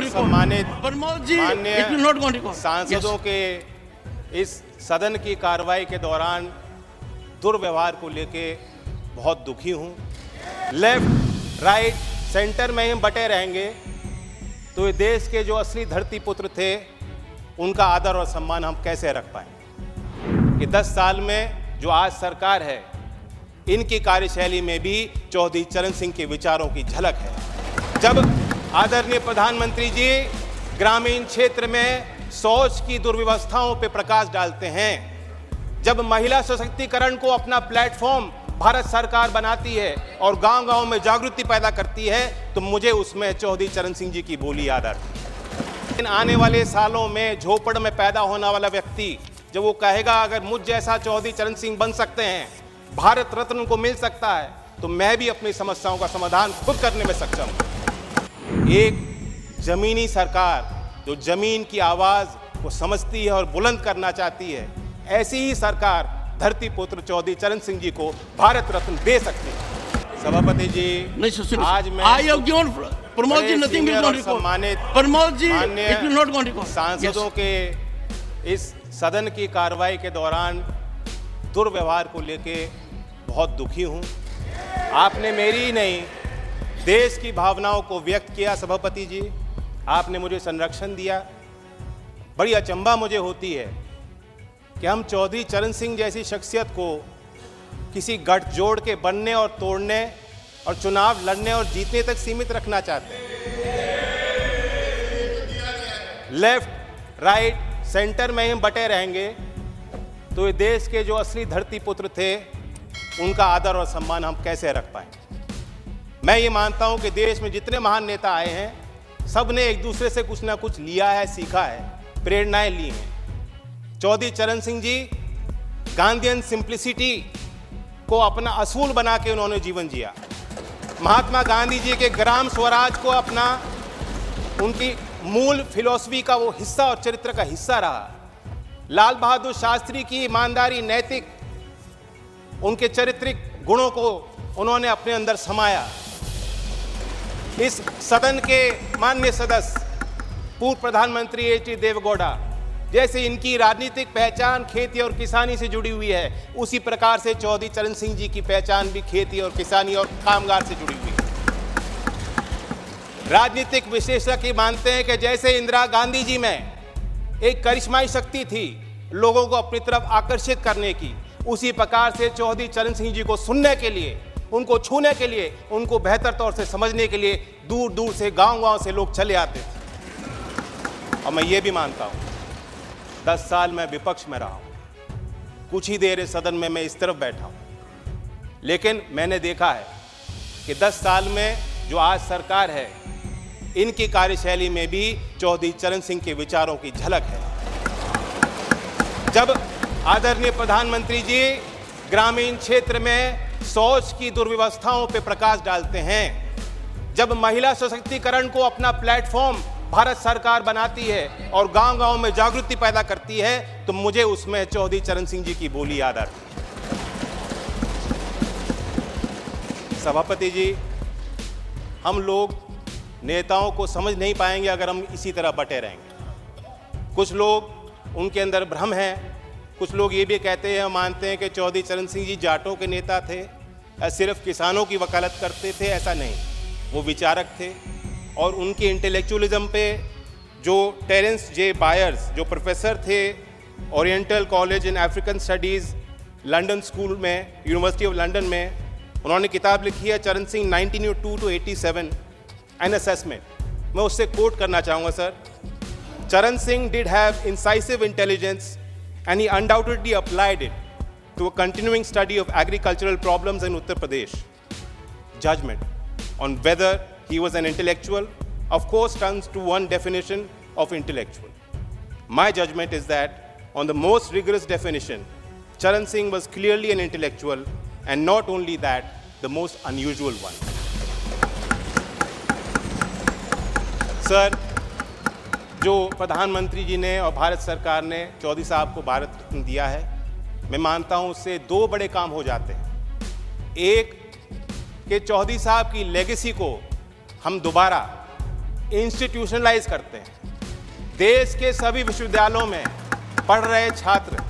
सम्मानित प्रमोद जी, माननीय it will not go on record. सांसदों Yes. के इस सदन की कार्रवाई के दौरान दुर्व्यवहार को लेके बहुत दुखी हूं। लेफ्ट राइट सेंटर में हम बटे रहेंगे तो ये देश के जो असली धरती पुत्र थे उनका आदर और सम्मान हम कैसे रख पाएं कि 10 साल में जो आज सरकार है इनकी कार्यशैली में भी चौधरी चरण सिंह के विचारों की झलक है। जब आदरणीय प्रधानमंत्री जी ग्रामीण क्षेत्र में शौच की दुर्व्यवस्थाओं पर प्रकाश डालते हैं, जब महिला सशक्तिकरण को अपना प्लेटफॉर्म भारत सरकार बनाती है और गांव-गांव में जागृति पैदा करती है, तो मुझे उसमें चौधरी चरण सिंह जी की बोली याद आती है। इन आने वाले सालों में झोपड़ में पैदा होने वाला व्यक्ति जब वो कहेगा अगर मुझ जैसा चौधरी चरण सिंह बन सकते हैं, भारत रत्न को मिल सकता है, तो मैं भी अपनी समस्याओं का समाधान खुद करने में सक्षम हूं। एक जमीनी सरकार जो जमीन की आवाज को समझती है और बुलंद करना चाहती है, ऐसी ही सरकार धरती पुत्र चौधरी चरण सिंह जी को भारत रत्न दे सकती है। सभापति जी, नहीं सुनिए, आज मैं I have given Pramod ji nothing will go on record. सम्मानित प्रमोद जी, माननीय it will not go on record. सांसदों Yes. के इस सदन की कार्रवाई के दौरान दुर्व्यवहार को लेके बहुत दुखी हूं। आपने मेरी ही नहीं देश की भावनाओं को व्यक्त किया। सभापति जी, आपने मुझे संरक्षण दिया। बड़ी अचंभा मुझे होती है कि हम चौधरी चरण सिंह जैसी शख्सियत को किसी गठजोड़ के बनने और तोड़ने और चुनाव लड़ने और जीतने तक सीमित रखना चाहते हैं। लेफ्ट राइट सेंटर में हम बटे रहेंगे तो ये देश के जो असली धरती पुत्र थे उनका आदर और सम्मान हम कैसे रख पाएं। मैं ये मानता हूं कि देश में जितने महान नेता आए हैं सब ने एक दूसरे से कुछ ना कुछ लिया है, सीखा है, प्रेरणाएं ली हैं। चौधरी चरण सिंह जी गांधीयन सिंप्लिसिटी को अपना असूल बना के उन्होंने जीवन जिया। महात्मा गांधी जी के ग्राम स्वराज को अपना उनकी मूल फिलॉसफी का वो हिस्सा और चरित्र का हिस्सा रहा। लाल बहादुर शास्त्री की ईमानदारी, नैतिक उनके चारित्रिक गुणों को उन्होंने अपने अंदर समाया। इस सदन के माननीय सदस्य पूर्व प्रधानमंत्री एच.डी. देवेगौड़ा जैसे इनकी राजनीतिक पहचान खेती और किसानी से जुड़ी हुई है, उसी प्रकार से चौधरी चरण सिंह जी की पहचान भी खेती और किसानी और कामगार से जुड़ी हुई है। राजनीतिक विशेषज्ञ मानते हैं कि जैसे इंदिरा गांधी जी में एक करिश्माई शक्ति थी लोगों को अपनी तरफ आकर्षित करने की, उसी प्रकार से चौधरी चरण सिंह जी को सुनने के लिए, उनको छूने के लिए, उनको बेहतर तौर से समझने के लिए दूर दूर से गांव-गांव से लोग चले आते थे। और मैं ये भी मानता हूँ 10 साल मैं विपक्ष में रहा हूं, कुछ ही देर इस सदन में मैं इस तरफ बैठा हूं, लेकिन मैंने देखा है कि 10 साल में जो आज सरकार है इनकी कार्यशैली में भी चौधरी चरण सिंह के विचारों की झलक है। जब आदरणीय प्रधानमंत्री जी ग्रामीण क्षेत्र में शौच की दुर्व्यवस्थाओं पर प्रकाश डालते हैं, जब महिला सशक्तिकरण को अपना प्लेटफॉर्म भारत सरकार बनाती है और गांव-गांव में जागृति पैदा करती है, तो मुझे उसमें चौधरी चरण सिंह जी की बोली याद आती है। सभापति जी, हम लोग नेताओं को समझ नहीं पाएंगे अगर हम इसी तरह बटे रहेंगे। कुछ लोग उनके अंदर भ्रम है, कुछ लोग ये भी कहते हैं, मानते हैं कि चौधरी चरण सिंह जी जाटों के नेता थे या सिर्फ किसानों की वकालत करते थे। ऐसा नहीं, वो विचारक थे और उनके इंटेलेक्चुअलिज्म पे जो टेरेंस जे बायर्स जो प्रोफेसर थे oriental college in African studies London school में, यूनिवर्सिटी ऑफ लंदन में, उन्होंने किताब लिखी है चरण सिंह 1902 to 87 एन असेसमेंट। मैं उससे कोट करना चाहूँगा sir. Charan Singh did have incisive intelligence and he undoubtedly applied it to a continuing study of agricultural problems in Uttar Pradesh. Judgement on whether he was an intellectual, of course, turns to one definition of intellectual. My judgment is that on the most rigorous definition, Charan Singh was clearly an intellectual, and not only that, the most unusual one. Sir, जो प्रधानमंत्री जी ने और भारत सरकार ने चौधरी साहब को भारत रत्न दिया है, मैं मानता हूं उससे दो बड़े काम हो जाते हैं। एक कि चौधरी साहब की लेगेसी को हम दोबारा इंस्टीट्यूशनलाइज करते हैं। देश के सभी विश्वविद्यालयों में पढ़ रहे छात्र,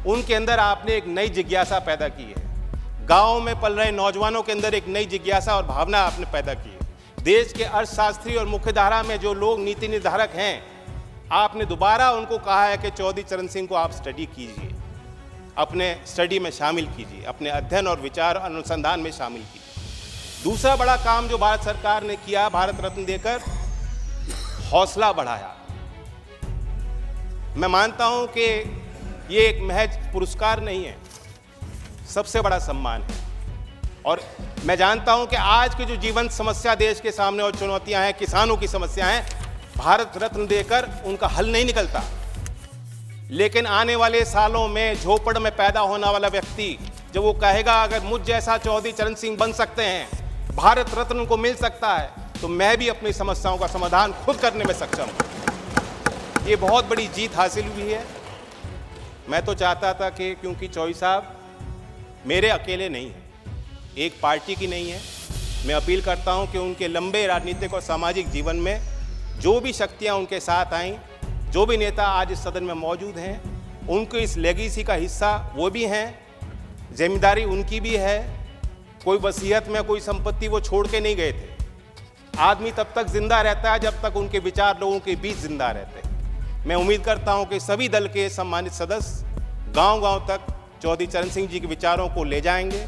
उनके अंदर आपने एक नई जिज्ञासा पैदा की है। गांव में पल रहे नौजवानों के अंदर एक नई जिज्ञासा और भावना आपने पैदा की है। देश के अर्थशास्त्री और मुख्यधारा में जो लोग नीति निर्धारक हैं, आपने दोबारा उनको कहा है कि चौधरी चरण सिंह को आप स्टडी कीजिए, अपने स्टडी में शामिल कीजिए, अपने अध्ययन और विचार अनुसंधान में शामिल कीजिए। दूसरा बड़ा काम जो भारत सरकार ने किया, भारत रत्न देकर हौसला बढ़ाया। मैं मानता हूं कि ये एक महज पुरस्कार नहीं है, सबसे बड़ा सम्मान है। और मैं जानता हूं कि आज की जो जीवन समस्या देश के सामने और चुनौतियां हैं, किसानों की समस्या हैं, भारत रत्न देकर उनका हल नहीं निकलता। लेकिन आने वाले सालों में झोपड़ में पैदा होने वाला व्यक्ति जब वो कहेगा अगर मुझ जैसा चौधरी चरण सिंह बन सकते हैं, भारत रत्न को मिल सकता है, तो मैं भी अपनी समस्याओं का समाधान खुद करने में सक्षम हूँ। ये बहुत बड़ी जीत हासिल हुई है। मैं तो चाहता था कि क्योंकि चौधरी साहब मेरे अकेले नहीं हैं, एक पार्टी की नहीं है, मैं अपील करता हूं कि उनके लंबे राजनीतिक और सामाजिक जीवन में जो भी शक्तियां उनके साथ आईं, जो भी नेता आज इस सदन में मौजूद हैं, उनके इस लेगेसी का हिस्सा वो भी हैं, जिम्मेदारी उनकी भी है। कोई वसीयत में कोई संपत्ति वो छोड़ के नहीं गए थे। आदमी तब तक जिंदा रहता है जब तक उनके विचार लोगों के बीच जिंदा रहते हैं। मैं उम्मीद करता हूं कि सभी दल के सम्मानित सदस्य गांव-गांव तक चौधरी चरण सिंह जी के विचारों को ले जाएंगे।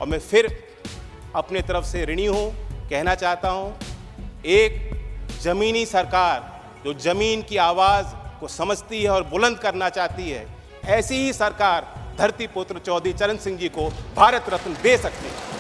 और मैं फिर अपने तरफ से ऋणी हूं, कहना चाहता हूं, एक जमीनी सरकार जो जमीन की आवाज़ को समझती है और बुलंद करना चाहती है, ऐसी ही सरकार धरती पुत्र चौधरी चरण सिंह जी को भारत रत्न दे सकती है।